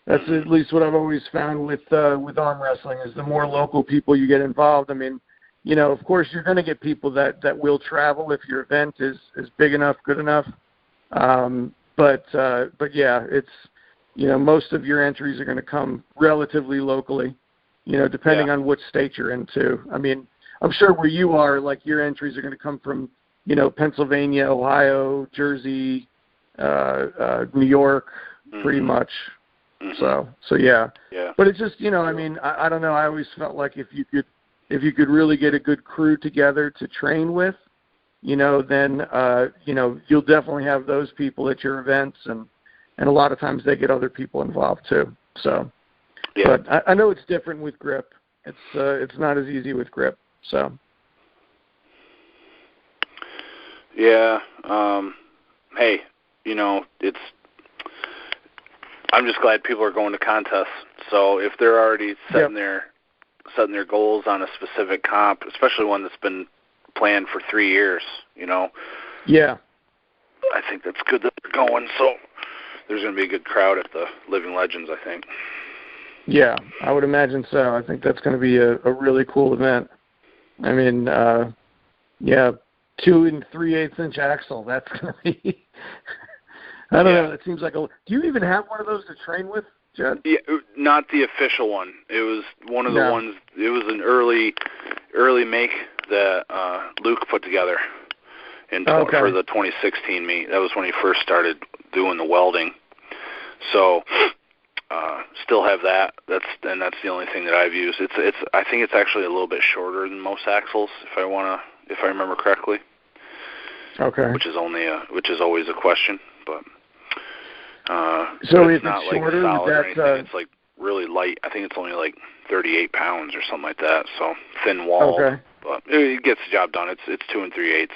That's at least what I've always found with arm wrestling is the more local people you get involved. I mean, of course you're going to get people that will travel if your event is big enough, good enough. But yeah, it's most of your entries are going to come relatively locally. Depending on which state you're into. I mean, I'm sure where you are, like your entries are going to come from, Pennsylvania, Ohio, Jersey, New York, pretty much. So yeah. But it's just, I mean, I don't know. I always felt like if you could really get a good crew together to train with, then you'll definitely have those people at your events, and a lot of times they get other people involved too. So. Yeah. But I know it's different with grip. It's not as easy with grip. So. Yeah. Hey, I'm just glad people are going to contests. So if they're already setting their goals on a specific comp, especially one that's been planned for 3 years, Yeah. I think that's good that they're going. So there's going to be a good crowd at the Living Legends, I think. Yeah, I would imagine so. I think that's going to be a really cool event. I mean, 2 3/8 inch axle. That's going to be. I don't know. It seems like do you even have one of those to train with, Jedd? Yeah, not the official one. It was one of the ones. It was an early make that Luke put together for the 2016 meet. That was when he first started doing the welding. So. Still have that. That's the only thing that I've used. I think it's actually a little bit shorter than most axles, if I remember correctly. Okay. Which is always a question, but so but it's not shorter, like solid or anything. It's like really light. I think it's only like 38 pounds or something like that. So thin wall. Okay. But it gets the job done. It's 2 3/8.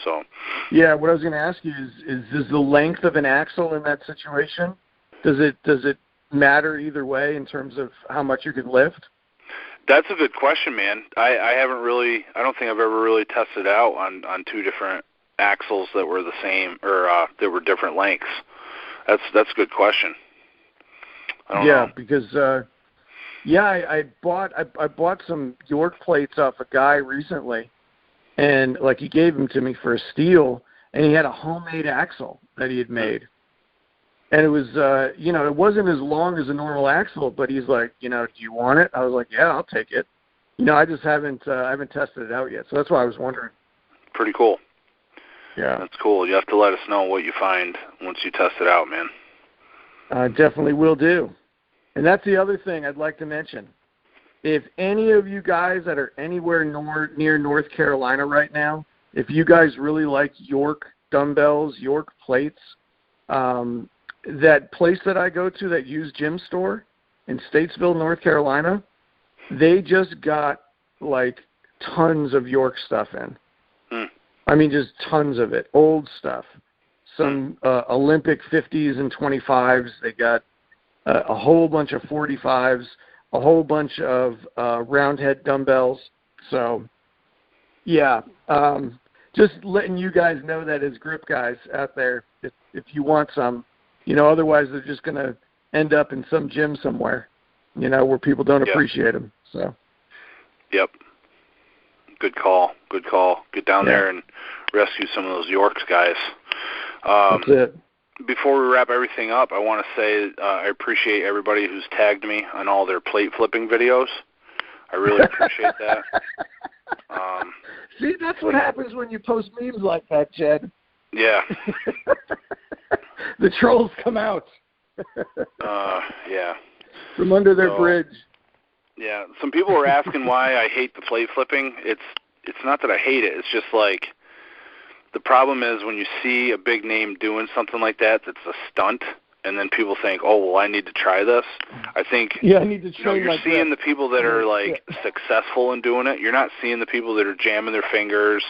So. Yeah. What I was going to ask you is the length of an axle in that situation? Does it matter either way in terms of how much you could lift? That's a good question, man. I don't think I've ever really tested out on 2 different axles that were the same or that were different lengths. That's a good question. I don't know. Because I bought some York plates off a guy recently, and like he gave them to me for a steel, and he had a homemade axle that he had made. And it was, it wasn't as long as a normal axle, but he's like, do you want it? I was like, yeah, I'll take it. I just haven't tested it out yet, so that's why I was wondering. Pretty cool. Yeah, that's cool. You have to let us know what you find once you test it out, man. I definitely will do. And that's the other thing I'd like to mention. If any of you guys that are anywhere near North Carolina right now, if you guys really like York dumbbells, York plates, that place that I go to, that used gym store in Statesville, North Carolina, they just got like tons of York stuff in. I mean, just tons of it, old stuff. Some Olympic 50s and 25s. They got a whole bunch of 45s, a whole bunch of round head dumbbells. So, yeah, just letting you guys know that as grip guys out there, if you want some, otherwise they're just going to end up in some gym somewhere, where people don't appreciate them. So. Yep. Good call. Good call. Get down there and rescue some of those Yorks guys. That's it. Before we wrap everything up, I want to say I appreciate everybody who's tagged me on all their plate flipping videos. I really appreciate that. See, that's what happens when you post memes like that, Jedd. Yeah. The trolls come out. Yeah. From under their bridge. Yeah. Some people were asking why I hate the plate flipping. It's not that I hate it. It's just like the problem is when you see a big name doing something like that that's a stunt, and then people think, oh, well, I need to try this. I think I need to try you're seeing the people that are like successful in doing it. You're not seeing the people that are jamming their fingers,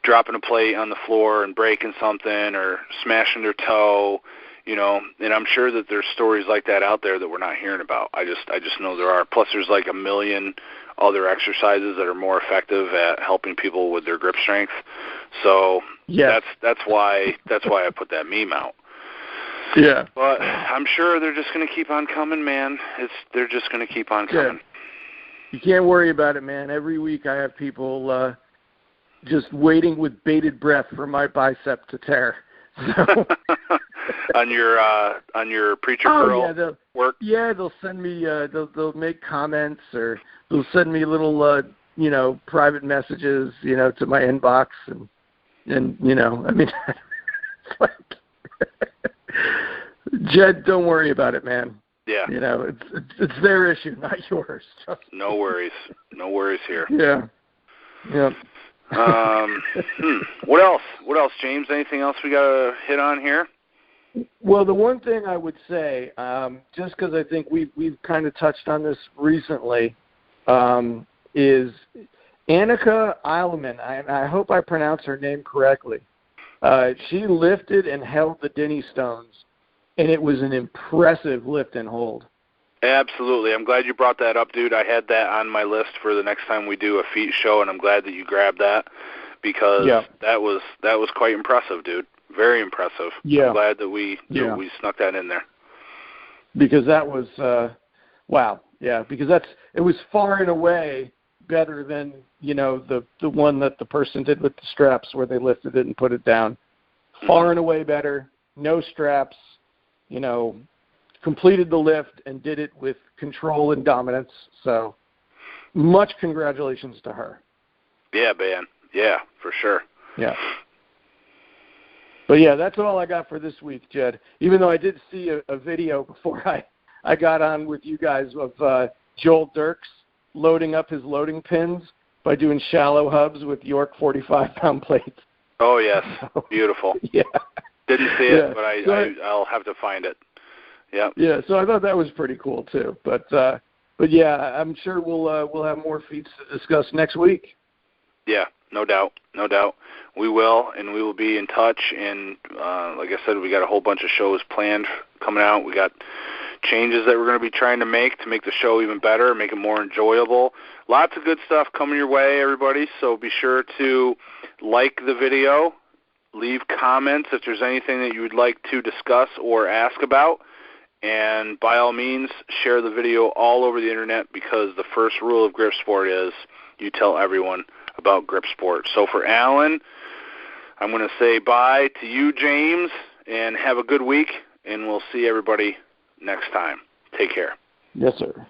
dropping a plate on the floor and breaking something or smashing their toe, and I'm sure that there's stories like that out there that we're not hearing about. I just know there are. Plus there's like a million other exercises that are more effective at helping people with their grip strength. So that's why I put that meme out. Yeah. But I'm sure they're just going to keep on coming, man. They're just going to keep on coming. You can't worry about it, man. Every week I have people just waiting with bated breath for my bicep to tear. So. on your preacher curl work? Yeah, they'll send me. They'll make comments or they'll send me little private messages to my inbox and I mean, it's like, Jedd, don't worry about it, man. Yeah. It's their issue, not yours. No worries. No worries here. Yeah. Yeah. What else, James? Anything else we got to hit on here? Well, the one thing I would say, just because I think we've kind of touched on this recently, is Annika Eilman. I hope I pronounce her name correctly. She lifted and held the Denny Stones, and it was an impressive lift and hold. Absolutely. I'm glad you brought that up, dude. I had that on my list for the next time we do a feet show, and I'm glad that you grabbed that because that was quite impressive, dude. Very impressive. Yeah. I'm glad that we snuck that in there. Because that was wow. Yeah, because it was far and away better than, the one that the person did with the straps where they lifted it and put it down. Far and away better, no straps, completed the lift and did it with control and dominance. So much congratulations to her. Yeah, man. Yeah, for sure. Yeah. But, yeah, that's all I got for this week, Jedd. Even though I did see a video before I got on with you guys of Joel Dirks loading up his loading pins by doing shallow hubs with York 45-pound plates. Oh, yes. So, beautiful. Yeah. Didn't see it, but I'll have to find it. Yeah. Yeah, so I thought that was pretty cool, too. But yeah, I'm sure we'll have more feats to discuss next week. Yeah, no doubt. No doubt. We will, and we will be in touch. And like I said, we got a whole bunch of shows planned coming out. We got changes that we're going to be trying to make the show even better, make it more enjoyable. Lots of good stuff coming your way, everybody. So be sure to like the video, leave comments if there's anything that you would like to discuss or ask about. And by all means, share the video all over the internet because the first rule of grip sport is you tell everyone about grip sport. So for Alan, I'm going to say bye to you, James, and have a good week, and we'll see everybody next time. Take care. Yes, sir.